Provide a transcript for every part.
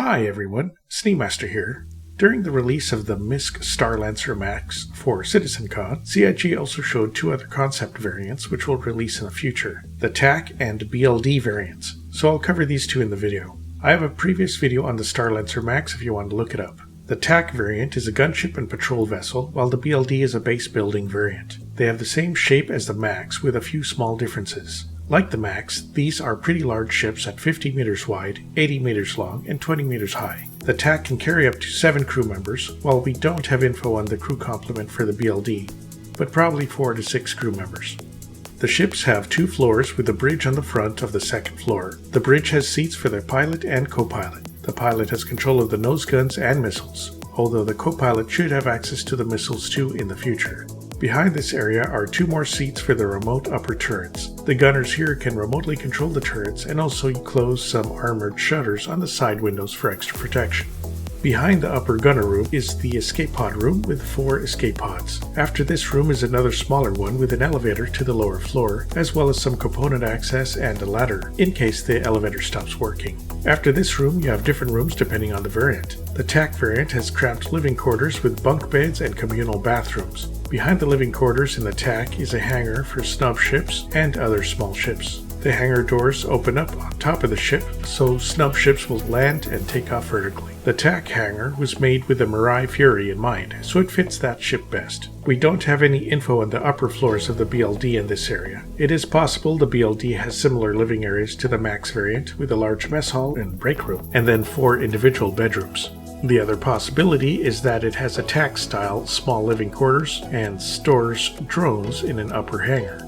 Hi everyone, Sneemaster here. During the release of the MISC Starlancer Max for CitizenCon, CIG also showed two other concept variants which will release in the future, the TAC and BLD variants, so I'll cover these two in the video. I have a previous video on the Starlancer Max if you want to look it up. The TAC variant is a gunship and patrol vessel, while the BLD is a base building variant. They have the same shape as the Max with a few small differences. Like the Max, these are pretty large ships at 50 meters wide, 80 meters long, and 20 meters high. The TAC can carry up to 7 crew members, while we don't have info on the crew complement for the BLD, but probably 4 to 6 crew members. The ships have 2 floors with a bridge on the front of the second floor. The bridge has seats for the pilot and co-pilot. The pilot has control of the nose guns and missiles, although the co-pilot should have access to the missiles too in the future. Behind this area are 2 more seats for the remote upper turrets. The gunners here can remotely control the turrets and also close some armored shutters on the side windows for extra protection. Behind the upper gunner room is the escape pod room with 4 escape pods. After this room is another smaller one with an elevator to the lower floor, as well as some component access and a ladder, in case the elevator stops working. After this room you have different rooms depending on the variant. The TAC variant has cramped living quarters with bunk beds and communal bathrooms. Behind the living quarters in the TAC is a hangar for snub ships and other small ships. The hangar doors open up on top of the ship, so snub ships will land and take off vertically. The TAC hangar was made with the Mirai Fury in mind, so it fits that ship best. We don't have any info on the upper floors of the BLD in this area. It is possible the BLD has similar living areas to the Max variant, with a large mess hall and break room, and then 4 individual bedrooms. The other possibility is that it has a TAC-style small living quarters and stores drones in an upper hangar.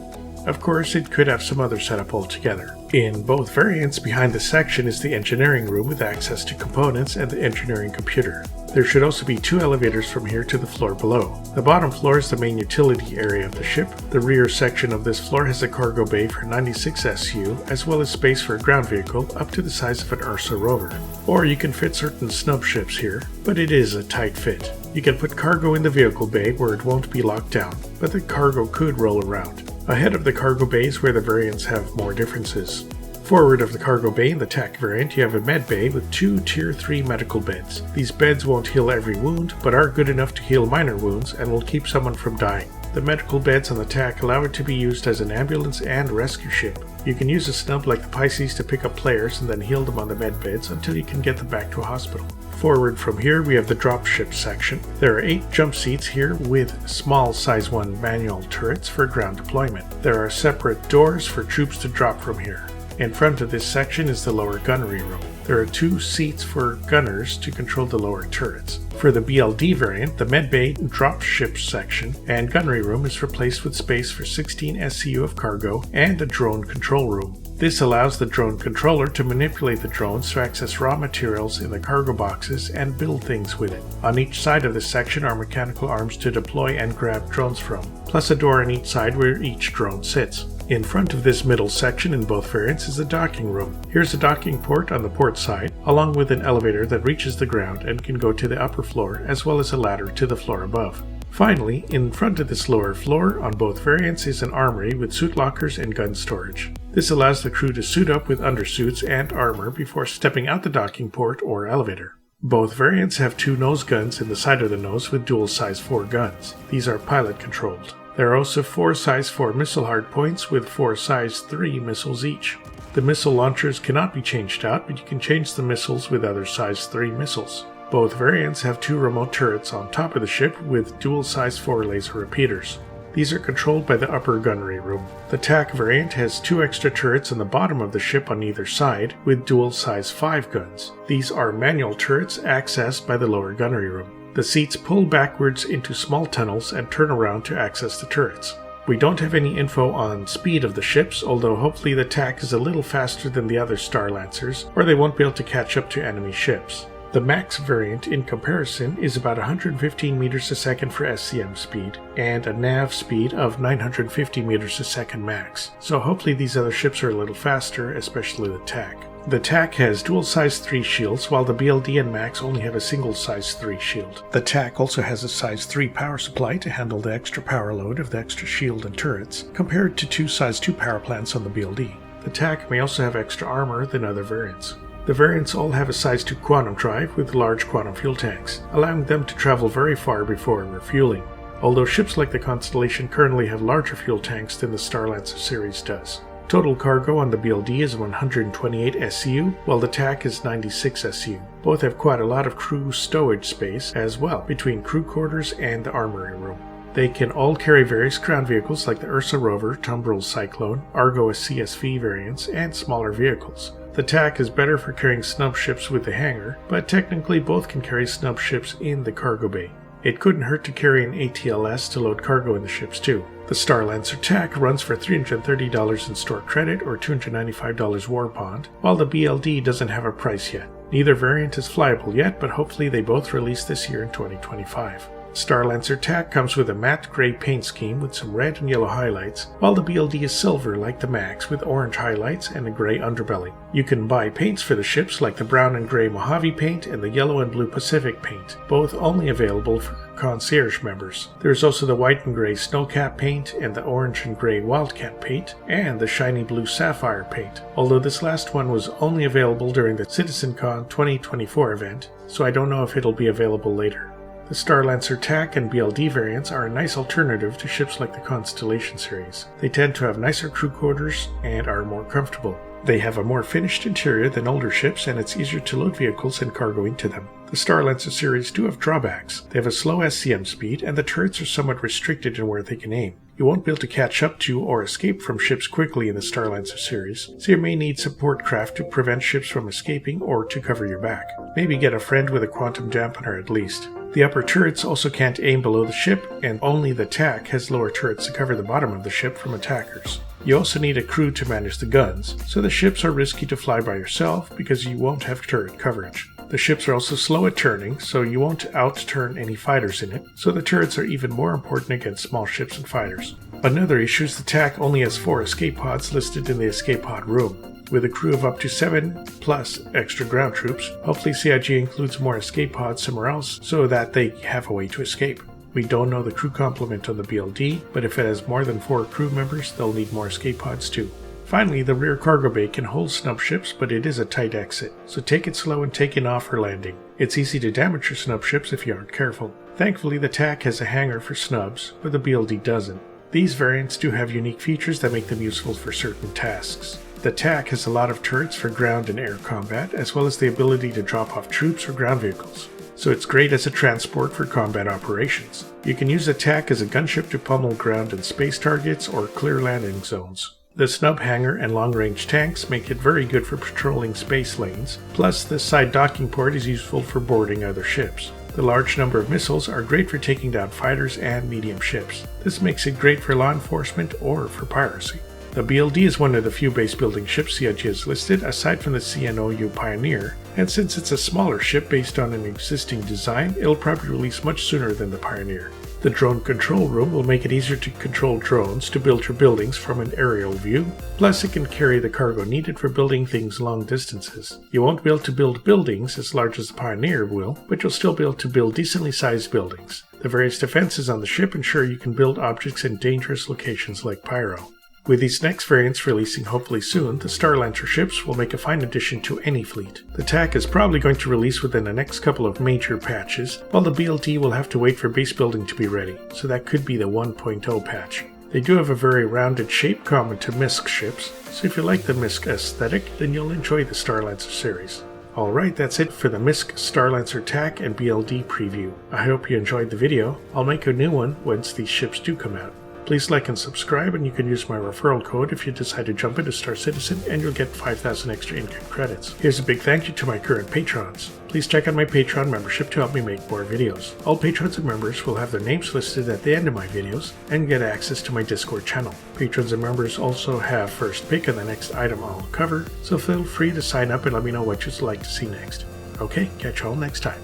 Of course, it could have some other setup altogether. In both variants, behind the section is the engineering room with access to components and the engineering computer. There should also be 2 elevators from here to the floor below. The bottom floor is the main utility area of the ship. The rear section of this floor has a cargo bay for 96 SU, as well as space for a ground vehicle up to the size of an Ursa rover. Or you can fit certain snub ships here, but it is a tight fit. You can put cargo in the vehicle bay where it won't be locked down, but the cargo could roll around. Ahead of the cargo bay is where the variants have more differences. Forward of the cargo bay in the TAC variant, you have a med bay with 2 Tier 3 medical beds. These beds won't heal every wound, but are good enough to heal minor wounds and will keep someone from dying. The medical beds on the TAC allow it to be used as an ambulance and rescue ship. You can use a snub like the Pisces to pick up players and then heal them on the med beds until you can get them back to a hospital. Forward from here we have the dropship section. There are 8 jump seats here with small size 1 manual turrets for ground deployment. There are separate doors for troops to drop from here. In front of this section is the lower gunnery room. There are 2 seats for gunners to control the lower turrets. For the BLD variant, the medbay dropship section and gunnery room is replaced with space for 16 SCU of cargo and a drone control room. This allows the drone controller to manipulate the drones to access raw materials in the cargo boxes and build things with it. On each side of this section are mechanical arms to deploy and grab drones from, plus a door on each side where each drone sits. In front of this middle section in both variants is the docking room. Here's a docking port on the port side, along with an elevator that reaches the ground and can go to the upper floor, as well as a ladder to the floor above. Finally, in front of this lower floor on both variants is an armory with suit lockers and gun storage. This allows the crew to suit up with undersuits and armor before stepping out the docking port or elevator. Both variants have 2 nose guns in the side of the nose with dual size 4 guns. These are pilot controlled. There are also 4 size 4 missile hardpoints with 4 size 3 missiles each. The missile launchers cannot be changed out, but you can change the missiles with other size 3 missiles. Both variants have 2 remote turrets on top of the ship with dual size 4 laser repeaters. These are controlled by the upper gunnery room. The TAC variant has 2 extra turrets on the bottom of the ship on either side with dual size 5 guns. These are manual turrets accessed by the lower gunnery room. The seats pull backwards into small tunnels and turn around to access the turrets. We don't have any info on speed of the ships, although hopefully the TAC is a little faster than the other Starlancers, or they won't be able to catch up to enemy ships. The Max variant, in comparison, is about 115 meters a second for SCM speed, and a nav speed of 950 meters a second max, so hopefully these other ships are a little faster, especially the TAC. The TAC has dual size 3 shields, while the BLD and Max only have a single size 3 shield. The TAC also has a size 3 power supply to handle the extra power load of the extra shield and turrets, compared to 2 size 2 power plants on the BLD. The TAC may also have extra armor than other variants. The variants all have a size 2 quantum drive with large quantum fuel tanks, allowing them to travel very far before refueling, although ships like the Constellation currently have larger fuel tanks than the Starlancer series does. Total cargo on the BLD is 128 SCU, while the TAC is 96 SCU. Both have quite a lot of crew stowage space as well, between crew quarters and the armory room. They can all carry various ground vehicles like the Ursa Rover, Tumbril Cyclone, Argo CSV variants, and smaller vehicles. The TAC is better for carrying snub ships with the hangar, but technically both can carry snub ships in the cargo bay. It couldn't hurt to carry an ATLS to load cargo in the ships too. The Starlancer TAC runs for $330 in store credit or $295 war bond, while the BLD doesn't have a price yet. Neither variant is flyable yet, but hopefully they both release this year in 2025. Starlancer TAC comes with a matte gray paint scheme with some red and yellow highlights, while the BLD is silver like the MAX with orange highlights and a gray underbelly. You can buy paints for the ships like the brown and gray Mojave paint and the yellow and blue Pacific paint, both only available for concierge members. There's also the white and gray Snowcap paint and the orange and gray Wildcat paint and the shiny blue Sapphire paint, although this last one was only available during the CitizenCon 2024 event, so I don't know if it'll be available later. The Starlancer TAC and BLD variants are a nice alternative to ships like the Constellation series. They tend to have nicer crew quarters and are more comfortable. They have a more finished interior than older ships, and it's easier to load vehicles and cargo into them. The Starlancer series do have drawbacks. They have a slow SCM speed, and the turrets are somewhat restricted in where they can aim. You won't be able to catch up to or escape from ships quickly in the Starlancer series, so you may need support craft to prevent ships from escaping or to cover your back. Maybe get a friend with a quantum dampener at least. The upper turrets also can't aim below the ship, and only the TAC has lower turrets to cover the bottom of the ship from attackers. You also need a crew to manage the guns, so the ships are risky to fly by yourself because you won't have turret coverage. The ships are also slow at turning, so you won't out-turn any fighters in it, so the turrets are even more important against small ships and fighters. Another issue is the TAC only has 4 escape pods listed in the escape pod room. With a crew of up to 7 plus extra ground troops, hopefully CIG includes more escape pods somewhere else so that they have a way to escape. We don't know the crew complement on the BLD, but if it has more than 4 crew members, they'll need more escape pods too. Finally, the rear cargo bay can hold snub ships, but it is a tight exit, so take it slow and take it off for landing. It's easy to damage your snub ships if you aren't careful. Thankfully, the TAC has a hangar for snubs, but the BLD doesn't. These variants do have unique features that make them useful for certain tasks. The TAC has a lot of turrets for ground and air combat, as well as the ability to drop off troops or ground vehicles, so it's great as a transport for combat operations. You can use the TAC as a gunship to pummel ground and space targets or clear landing zones. The snub hangar and long-range tanks make it very good for patrolling space lanes, plus the side docking port is useful for boarding other ships. The large number of missiles are great for taking down fighters and medium ships. This makes it great for law enforcement or for piracy. The BLD is one of the few base-building ships CIG has listed, aside from the CNOU Pioneer, and since it's a smaller ship based on an existing design, it'll probably release much sooner than the Pioneer. The drone control room will make it easier to control drones to build your buildings from an aerial view, plus it can carry the cargo needed for building things long distances. You won't be able to build buildings as large as the Pioneer will, but you'll still be able to build decently sized buildings. The various defenses on the ship ensure you can build objects in dangerous locations like Pyro. With these next variants releasing hopefully soon, the Starlancer ships will make a fine addition to any fleet. The TAC is probably going to release within the next couple of major patches, while the BLD will have to wait for base building to be ready, so that could be the 1.0 patch. They do have a very rounded shape common to MISC ships, so if you like the MISC aesthetic, then you'll enjoy the Starlancer series. Alright, that's it for the MISC Starlancer TAC and BLD preview. I hope you enjoyed the video. I'll make a new one once these ships do come out. Please like and subscribe, and you can use my referral code if you decide to jump into Star Citizen, and you'll get 5,000 extra in-game credits. Here's a big thank you to my current patrons. Please check out my Patreon membership to help me make more videos. All patrons and members will have their names listed at the end of my videos, and get access to my Discord channel. Patrons and members also have first pick on the next item I'll cover, so feel free to sign up and let me know what you'd like to see next. Okay, catch you all next time.